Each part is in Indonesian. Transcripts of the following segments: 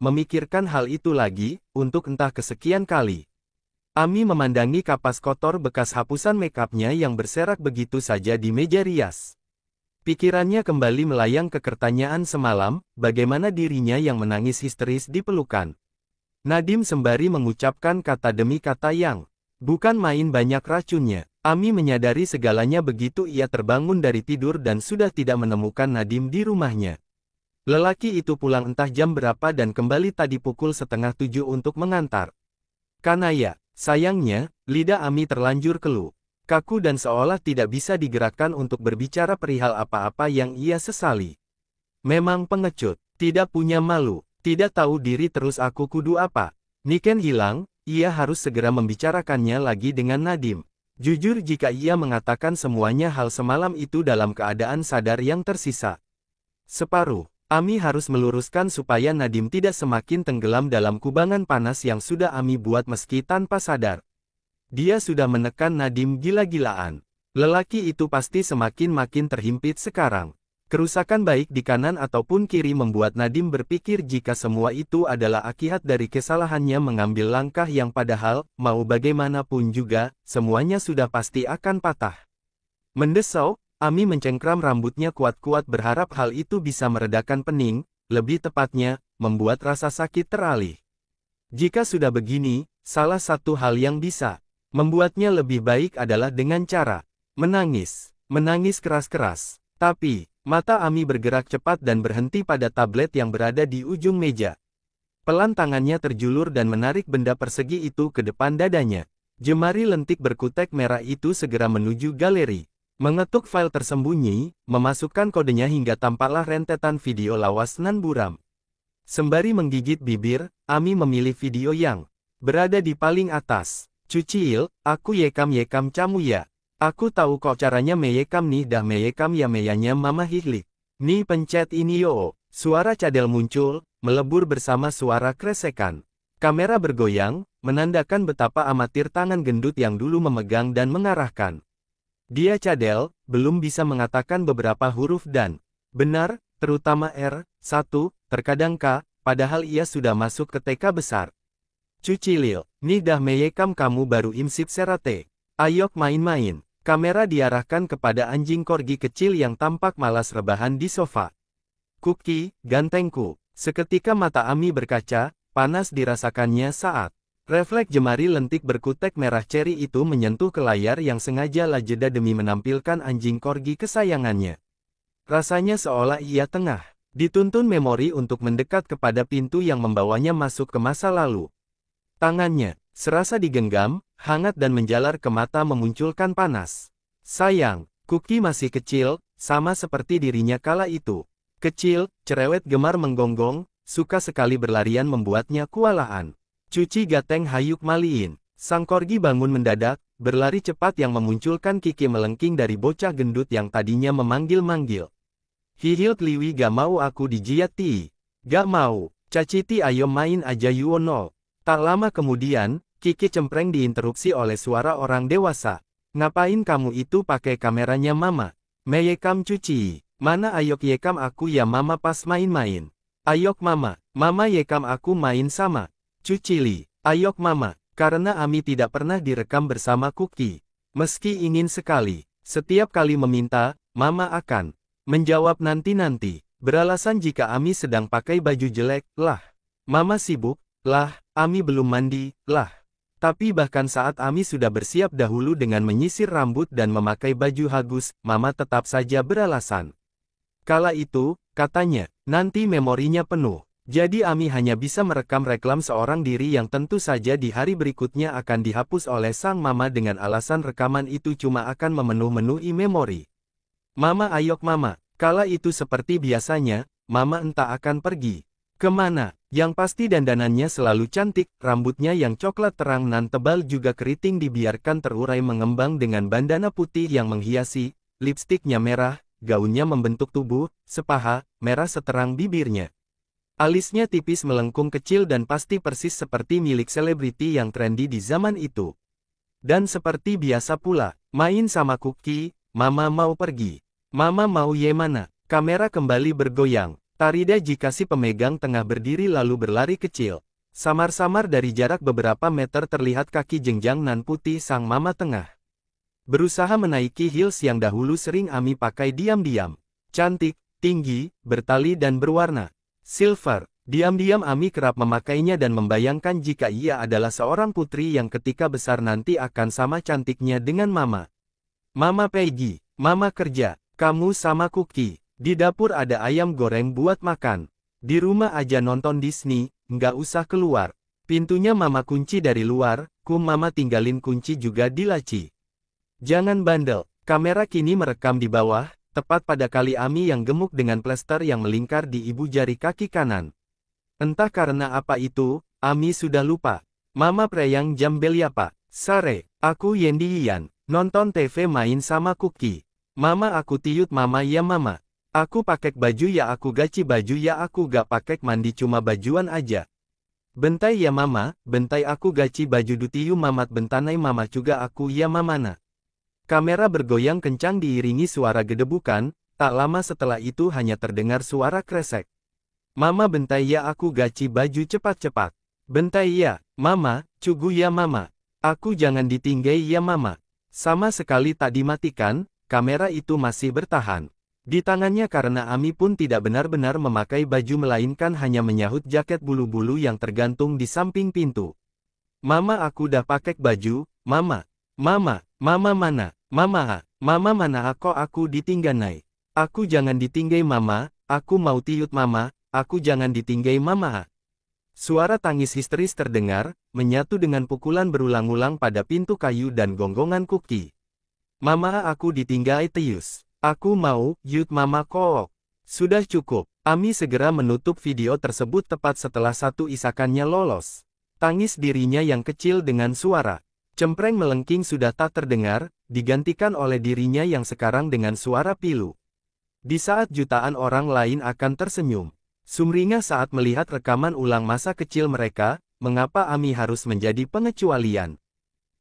memikirkan hal itu lagi, untuk entah kesekian kali. Ami memandangi kapas kotor bekas hapusan makeupnya yang berserak begitu saja di meja rias. Pikirannya kembali melayang ke pertanyaan semalam, bagaimana dirinya yang menangis histeris di pelukan. Nadim sembari mengucapkan kata demi kata yang bukan main banyak racunnya. Ami menyadari segalanya begitu ia terbangun dari tidur dan sudah tidak menemukan Nadim di rumahnya. Lelaki itu pulang entah jam berapa dan kembali tadi pukul 6:30 untuk mengantar. Kanaya, sayangnya, lidah Ami terlanjur keluh. Kaku dan seolah tidak bisa digerakkan untuk berbicara perihal apa-apa yang ia sesali. Memang pengecut, tidak punya malu, tidak tahu diri terus aku kudu apa. Niken hilang, ia harus segera membicarakannya lagi dengan Nadim. Jujur jika ia mengatakan semuanya hal semalam itu dalam keadaan sadar yang tersisa. Separuh, Ami harus meluruskan supaya Nadim tidak semakin tenggelam dalam kubangan panas yang sudah Ami buat meski tanpa sadar. Dia sudah menekan Nadim gila-gilaan. Lelaki itu pasti makin terhimpit sekarang. Kerusakan baik di kanan ataupun kiri membuat Nadim berpikir jika semua itu adalah akibat dari kesalahannya mengambil langkah yang padahal, mau bagaimanapun juga, semuanya sudah pasti akan patah. Mendesau, Ami mencengkram rambutnya kuat-kuat berharap hal itu bisa meredakan pening, lebih tepatnya, membuat rasa sakit teralih. Jika sudah begini, salah satu hal yang bisa membuatnya lebih baik adalah dengan cara menangis keras-keras. Tapi, mata Ami bergerak cepat dan berhenti pada tablet yang berada di ujung meja. Pelan tangannya terjulur dan menarik benda persegi itu ke depan dadanya. Jemari lentik berkutek merah itu segera menuju galeri. Mengetuk file tersembunyi, memasukkan kodenya hingga tampaklah rentetan video lawas nan buram. Sembari menggigit bibir, Ami memilih video yang berada di paling atas. Cuciil, aku yekam camu ya. Aku tahu kok caranya meyekam nih dah meyekam ya meyanya mama hihlik. Nih pencet ini yo. Suara cadel muncul, melebur bersama suara kresekan. Kamera bergoyang, menandakan betapa amatir tangan gendut yang dulu memegang dan mengarahkan. Dia cadel, belum bisa mengatakan beberapa huruf dan benar, terutama R1, terkadang K, padahal ia sudah masuk ke TK besar. Cucilil, nih dah meyekam kamu baru imsip serate. Ayok main-main. Kamera diarahkan kepada anjing korgi kecil yang tampak malas rebahan di sofa. Kuki, gantengku. Seketika mata Ami berkaca, panas dirasakannya saat refleks jemari lentik berkutek merah ceri itu menyentuh ke layar yang sengaja lah jeda demi menampilkan anjing korgi kesayangannya. Rasanya seolah ia tengah dituntun memori untuk mendekat kepada pintu yang membawanya masuk ke masa lalu. Tangannya serasa digenggam, hangat dan menjalar ke mata memunculkan panas. Sayang, Kuki masih kecil, sama seperti dirinya kala itu. Kecil, cerewet gemar menggonggong, suka sekali berlarian membuatnya kewalahan. Cuci gateng hayuk maliin. Sang korgi bangun mendadak, berlari cepat yang memunculkan kiki melengking dari bocah gendut yang tadinya memanggil-manggil. Hihil kliwi gak mau aku dijiati. Gak mau, caciti ayo main aja yuono. Tak lama kemudian, Kiki cempreng diinterupsi oleh suara orang dewasa. Ngapain kamu itu pakai kameranya mama? Meyekam cuci. Mana ayok yekam aku ya mama pas main-main. Ayok mama yekam aku main sama. Cucili, ayok mama. Karena Ami tidak pernah direkam bersama Kuki. Meski ingin sekali, setiap kali meminta, mama akan menjawab nanti-nanti. Beralasan jika Ami sedang pakai baju jelek, lah. Mama sibuk, lah. Ami belum mandi, lah. Tapi bahkan saat Ami sudah bersiap dahulu dengan menyisir rambut dan memakai baju hagus, mama tetap saja beralasan. Kala itu, katanya, nanti memorinya penuh. Jadi Ami hanya bisa merekam reklam seorang diri yang tentu saja di hari berikutnya akan dihapus oleh sang mama dengan alasan rekaman itu cuma akan memenuhi memori. Mama ayok mama, kala itu seperti biasanya, mama entah akan pergi kemana. Yang pasti dandanannya selalu cantik, rambutnya yang coklat terang nan tebal juga keriting dibiarkan terurai mengembang dengan bandana putih yang menghiasi, lipstiknya merah, gaunnya membentuk tubuh, sepaha, merah seterang bibirnya. Alisnya tipis melengkung kecil dan pasti persis seperti milik selebriti yang trendy di zaman itu. Dan seperti biasa pula, main sama Kuki, mama mau pergi. Mama mau ye mana? Kamera kembali bergoyang. Tarida jika si pemegang tengah berdiri lalu berlari kecil. Samar-samar dari jarak beberapa meter terlihat kaki jenjang nan putih sang mama tengah. Berusaha menaiki heels yang dahulu sering Ami pakai diam-diam. Cantik, tinggi, bertali dan berwarna silver. Diam-diam Ami kerap memakainya dan membayangkan jika ia adalah seorang putri yang ketika besar nanti akan sama cantiknya dengan mama. Mama Peggy, mama kerja, kamu sama Cookie. Di dapur ada ayam goreng buat makan. Di rumah aja nonton Disney, nggak usah keluar. Pintunya mama kunci dari luar, mama tinggalin kunci juga di laci. Jangan bandel, kamera kini merekam di bawah, tepat pada kali Ami yang gemuk dengan plester yang melingkar di ibu jari kaki kanan. Entah karena apa itu, Ami sudah lupa. Mama preyang jam bel ya pak. Sare, aku Yendi Ian, nonton TV main sama Cookie. Mama aku tiut mama ya mama. Aku pakai baju ya aku gaci baju ya aku gak pakai mandi cuma bajuan aja. Bentai ya mama, bentai aku gaci baju dutiu mamat bentanai mama juga aku ya mamana. Kamera bergoyang kencang diiringi suara gedebukan, tak lama setelah itu hanya terdengar suara kresek. Mama bentai ya aku gaci baju cepat-cepat. Bentai ya, mama, cugu ya mama. Aku jangan ditinggai ya mama. Sama sekali tak dimatikan, kamera itu masih bertahan. Di tangannya karena Ami pun tidak benar-benar memakai baju melainkan hanya menyahut jaket bulu-bulu yang tergantung di samping pintu. Mama aku dah pakai baju, mama. Mama mana? Mama mana aku ditingganai. Aku jangan ditinggai mama, aku mau tiut mama, aku jangan ditinggai mama. Suara tangis histeris terdengar, menyatu dengan pukulan berulang-ulang pada pintu kayu dan gonggongan Cookie. Mama aku ditinggai tius. Aku mau, yut mama kook. Sudah cukup. Ami segera menutup video tersebut tepat setelah satu isakannya lolos. Tangis dirinya yang kecil dengan suara cempreng melengking sudah tak terdengar, digantikan oleh dirinya yang sekarang dengan suara pilu. Di saat jutaan orang lain akan tersenyum, sumringah saat melihat rekaman ulang masa kecil mereka, mengapa Ami harus menjadi pengecualian?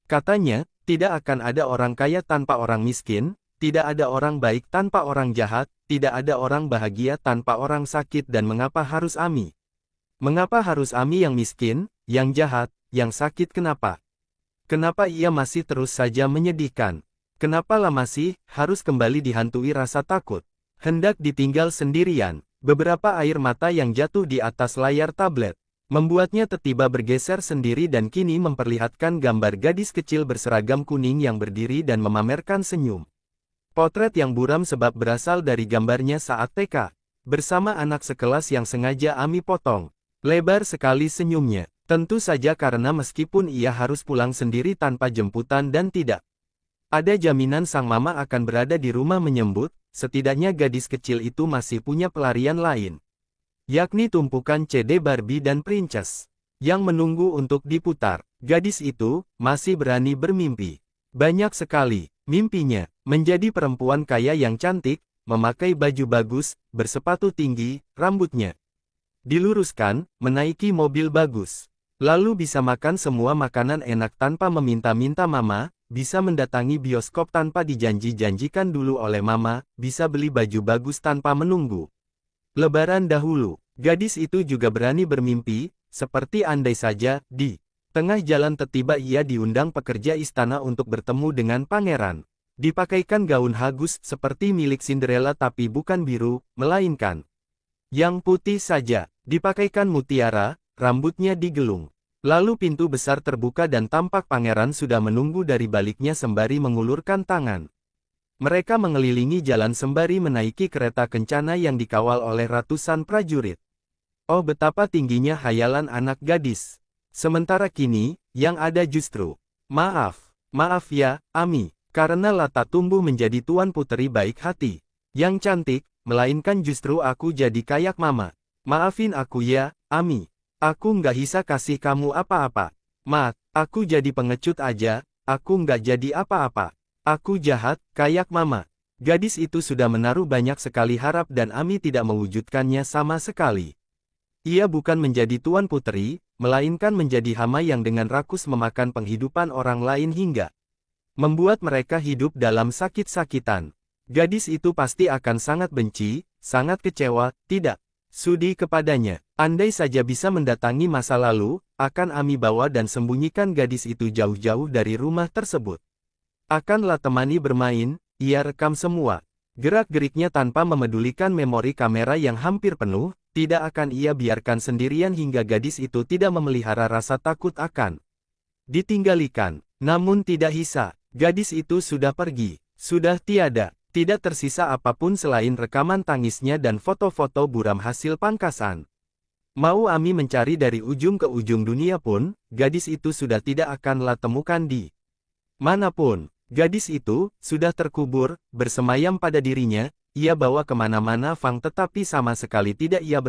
Katanya, tidak akan ada orang kaya tanpa orang miskin, tidak ada orang baik tanpa orang jahat, tidak ada orang bahagia tanpa orang sakit dan mengapa harus Ami? Mengapa harus Ami yang miskin, yang jahat, yang sakit kenapa? Kenapa ia masih terus saja menyedihkan? Kenapa lah masih harus kembali dihantui rasa takut? Hendak ditinggal sendirian, beberapa air mata yang jatuh di atas layar tablet, membuatnya tiba-tiba bergeser sendiri dan kini memperlihatkan gambar gadis kecil berseragam kuning yang berdiri dan memamerkan senyum. Potret yang buram sebab berasal dari gambarnya saat TK, bersama anak sekelas yang sengaja Ami potong. Lebar sekali senyumnya, tentu saja karena meskipun ia harus pulang sendiri tanpa jemputan dan tidak ada jaminan sang mama akan berada di rumah menyambut, setidaknya gadis kecil itu masih punya pelarian lain. Yakni tumpukan CD Barbie dan Princess, yang menunggu untuk diputar. Gadis itu masih berani bermimpi. Banyak sekali mimpinya, menjadi perempuan kaya yang cantik, memakai baju bagus, bersepatu tinggi, rambutnya diluruskan, menaiki mobil bagus. Lalu bisa makan semua makanan enak tanpa meminta-minta mama, bisa mendatangi bioskop tanpa dijanji-janjikan dulu oleh mama, bisa beli baju bagus tanpa menunggu Lebaran dahulu. Gadis itu juga berani bermimpi, seperti andai saja, di tengah jalan tiba-tiba ia diundang pekerja istana untuk bertemu dengan pangeran. Dipakaikan gaun hagus seperti milik Cinderella tapi bukan biru, melainkan yang putih saja. Dipakaikan mutiara, rambutnya digelung. Lalu pintu besar terbuka dan tampak pangeran sudah menunggu dari baliknya sembari mengulurkan tangan. Mereka mengelilingi jalan sembari menaiki kereta kencana yang dikawal oleh ratusan prajurit. Oh betapa tingginya hayalan anak gadis. Sementara kini, yang ada justru, maaf ya, Ami, karena Lata tumbuh menjadi tuan puteri baik hati, yang cantik, melainkan justru aku jadi kayak mama. Maafin aku ya, Ami. Aku nggak bisa kasih kamu apa-apa. Mat, aku jadi pengecut aja, aku nggak jadi apa-apa. Aku jahat, kayak mama. Gadis itu sudah menaruh banyak sekali harap dan Ami tidak mewujudkannya sama sekali. Ia bukan menjadi tuan puteri, melainkan menjadi hama yang dengan rakus memakan penghidupan orang lain hingga membuat mereka hidup dalam sakit-sakitan. Gadis itu pasti akan sangat benci, sangat kecewa, tidak Sudi kepadanya. Andai saja bisa mendatangi masa lalu, akan Ami bawa dan sembunyikan gadis itu jauh-jauh dari rumah tersebut. Akanlah temani bermain, ia rekam semua. Gerak-geriknya tanpa memedulikan memori kamera yang hampir penuh, tidak akan ia biarkan sendirian hingga gadis itu tidak memelihara rasa takut akan ditinggalikan. Namun tidak bisa, gadis itu sudah pergi, sudah tiada, tidak tersisa apapun selain rekaman tangisnya dan foto-foto buram hasil pangkasan. Mau Ami mencari dari ujung ke ujung dunia pun, gadis itu sudah tidak akanlah temukan di manapun. Gadis itu sudah terkubur, bersemayam pada dirinya, ia bawa kemana-mana Fang tetapi sama sekali tidak ia